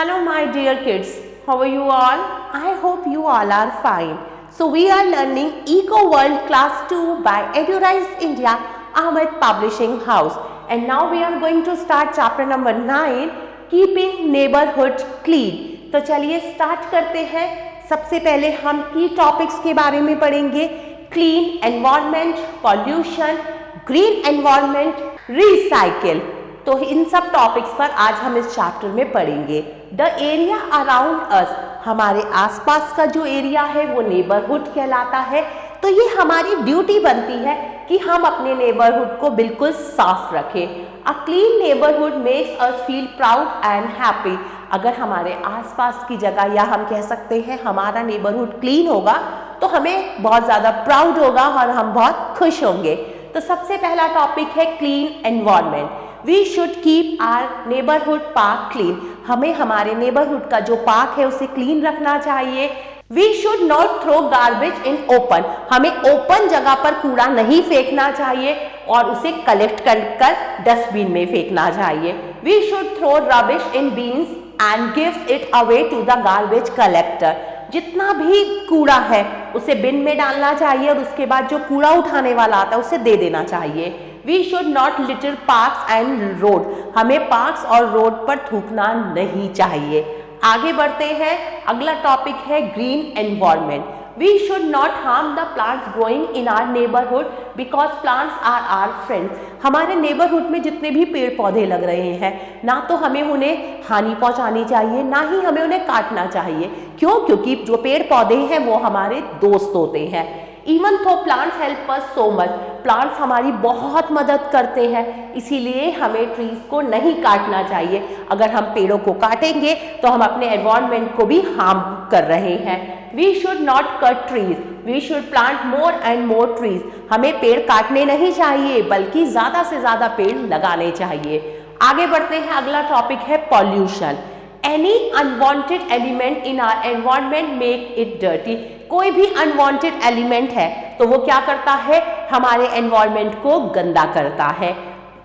Hello my dear kids, how are you all? I hope you all are fine. So we are learning Eco World Class 2 by EduRise India, Ahmed Publishing House. And now we are going to start chapter number 9, Keeping Neighborhood Clean. तो चलिए start करते हैं। सबसे पहले हम की topics के बारे में पढ़ेंगे। Clean environment, pollution, green environment, recycle. तो इन सब टॉपिक्स पर आज हम इस चैप्टर में पढ़ेंगे। द एरिया अराउंड अस, हमारे आसपास का जो एरिया है वो नेबरहुड कहलाता है। तो ये हमारी ड्यूटी बनती है कि हम अपने नेबरहुड को बिल्कुल साफ रखें। A clean neighbourhood makes us feel proud and happy. अगर हमारे आसपास की जगह या हम कह सकते हैं हमारा नेबरहुड क्लीन होगा तो हमें बहुत ज़्यादा प्राउड होगा और हम बहुत खुश होंगे। तो सबसे पहला टॉपिक है clean environment. We should keep our neighbourhood park clean. हमें हमारे नेबरहुड का जो पार्क है उसे क्लीन रखना चाहिए। We should not throw garbage in open. हमें ओपन जगह पर कूड़ा नहीं फेंकना चाहिए और उसे कलेक्ट कर डस्टबिन में फेंकना चाहिए। We should throw rubbish in bins and give it away to the garbage collector. जितना भी कूड़ा है उसे बिन में डालना चाहिए और उसके बाद जो कूड़ा उठाने वाला आता है उसे दे देना चाहिए। We should not litter parks and road. हमें पार्क्स और रोड पर थूकना नहीं चाहिए। आगे बढ़ते हैं। अगला टॉपिक है green environment. We should not harm the plants growing in our neighbourhood because plants are our friends. हमारे नेबरहुड में जितने भी पेड़ पौधे लग रहे हैं ना तो हमें उन्हें हानि पहुंचानी चाहिए ना ही हमें उन्हें काटना चाहिए। क्यों? क्योंकि जो पेड़ पौधे हैं वो हमारे दोस्त होते हैं। इवन थो plants help us so much, plants हमारी बहुत मदद करते हैं, इसीलिए हमें ट्रीज को नहीं काटना चाहिए। अगर हम पेड़ों को काटेंगे तो हम अपने एनवायरनमेंट को भी हार्म कर रहे हैं। We should not cut trees, we should plant more and more trees. हमें पेड़ काटने नहीं चाहिए बल्कि ज्यादा से ज्यादा पेड़ लगाने चाहिए। आगे बढ़ते हैं। अगला टॉपिक है pollution. Any unwanted element in our environment make it dirty. कोई भी अनवांटेड एलिमेंट है तो वो क्या करता है? हमारे एनवायरनमेंट को गंदा करता है।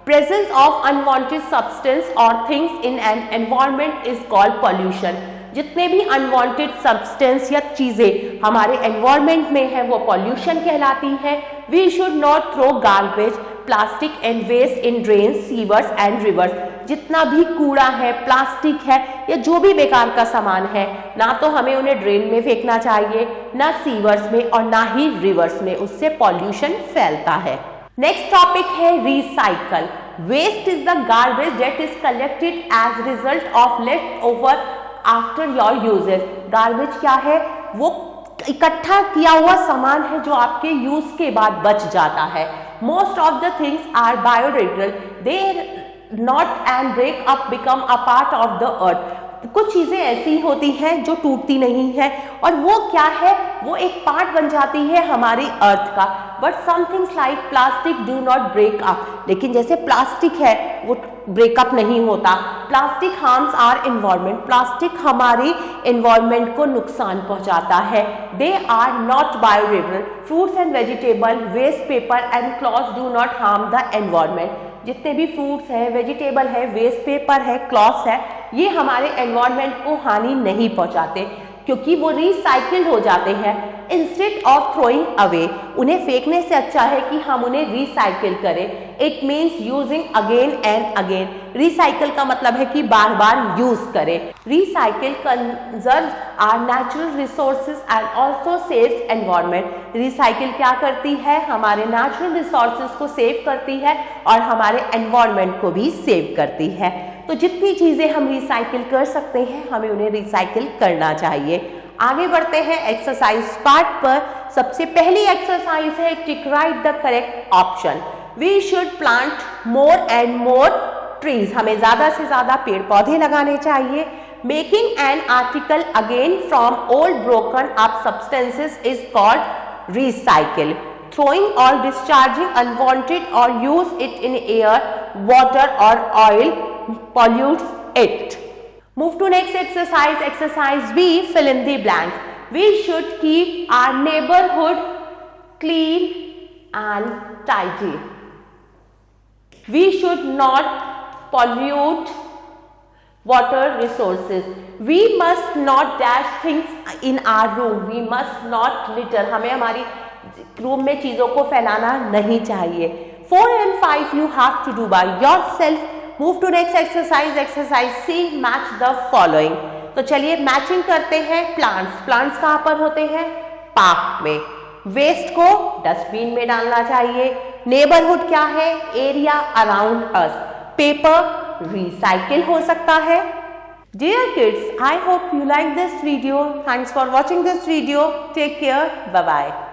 प्रेजेंस ऑफ अनवांटेड सब्सटेंस और things in an environment is called pollution. जितने भी अनवांटेड सब्सटेंस या चीजें हमारे एनवायरनमेंट में है वो पॉल्यूशन कहलाती है। We should not throw garbage, plastic and waste in drains, sewers and rivers. जितना भी कूड़ा है, प्लास्टिक है या जो भी बेकार का सामान है ना तो हमें उन्हें ड्रेन में फेंकना चाहिए, ना सीवर्स में और ना ही रिवर्स में। उससे पॉल्यूशन फैलता है। नेक्स्ट टॉपिक है recycle. Waste is the garbage that is collected as result of left over after your uses. Garbage क्या है? वो इकट्ठा किया हुआ सामान है जो आपके यूज के बाद बच जाता है। Most of the things are biodegradable, they not and break up become a part of the earth. कुछ चीजें ऐसी होती हैं जो टूटती नहीं है और वो क्या है? वो एक पार्ट बन जाती है हमारी अर्थ का। But some things like plastic do not break up. लेकिन जैसे प्लास्टिक है वो ब्रेकअप नहीं होता। Plastic harms our environment. Plastic हमारी एनवायरनमेंट को नुकसान पहुंचाता है। They are not biodegradable. Fruits and vegetable, waste paper and clothes do not harm the environment. जितने भी फ्रूट्स है, वेजिटेबल है, वेस्ट पेपर है, क्लॉथ्स है, ये हमारे एनवायरनमेंट को हानि नहीं पहुंचाते क्योंकि वो रिसाइकिल्ड हो जाते हैं। इंस्टेड ऑफ थ्रोइंग अवे, उन्हें फेंकने से अच्छा है कि हम उन्हें रिसाइकिल करें। It means using again and again. Recycle का मतलब है कि बार बार यूज करें। Recycle conserve our natural resources and also saves environment. Recycle क्या करती है? हमारे नेचुरल रिसोर्सेज को सेव करती है और हमारे एनवायरनमेंट को भी सेव करती है। तो जितनी चीजें हम रिसाइकिल कर सकते हैं हमें उन्हें रिसाइकिल करना चाहिए। आगे बढ़ते हैं एक्सरसाइज पार्ट पर। सबसे पहली एक्सरसाइज है tick right the correct option. We should plant more and more trees. हमें ज्यादा से ज्यादा पेड़ पौधे लगाने चाहिए। Making an article again from old broken up substances is called recycle. Throwing or discharging unwanted or use it in air, water or oil pollutes it. Move to next exercise. Exercise B, fill in the blanks. We should keep our neighborhood clean and tidy. We should not pollute water resources. We must not dash things in our room. We must not litter. हमें हमारी room में चीज़ों को फैलाना नहीं चाहिए. 4 and 5 you have to do by yourself. Move to next exercise. Exercise C. Match the following. तो चलिए मैचिंग करते हैं. प्लांट्स कहाँ पर होते हैं? पार्क में. वेस्ट को डस्टबिन में डालना चाहिए. नेबरहुड क्या है? Area around us. Paper recycle हो सकता है. Dear kids, I hope you like this video. Thanks for watching this video. Take care. Bye bye.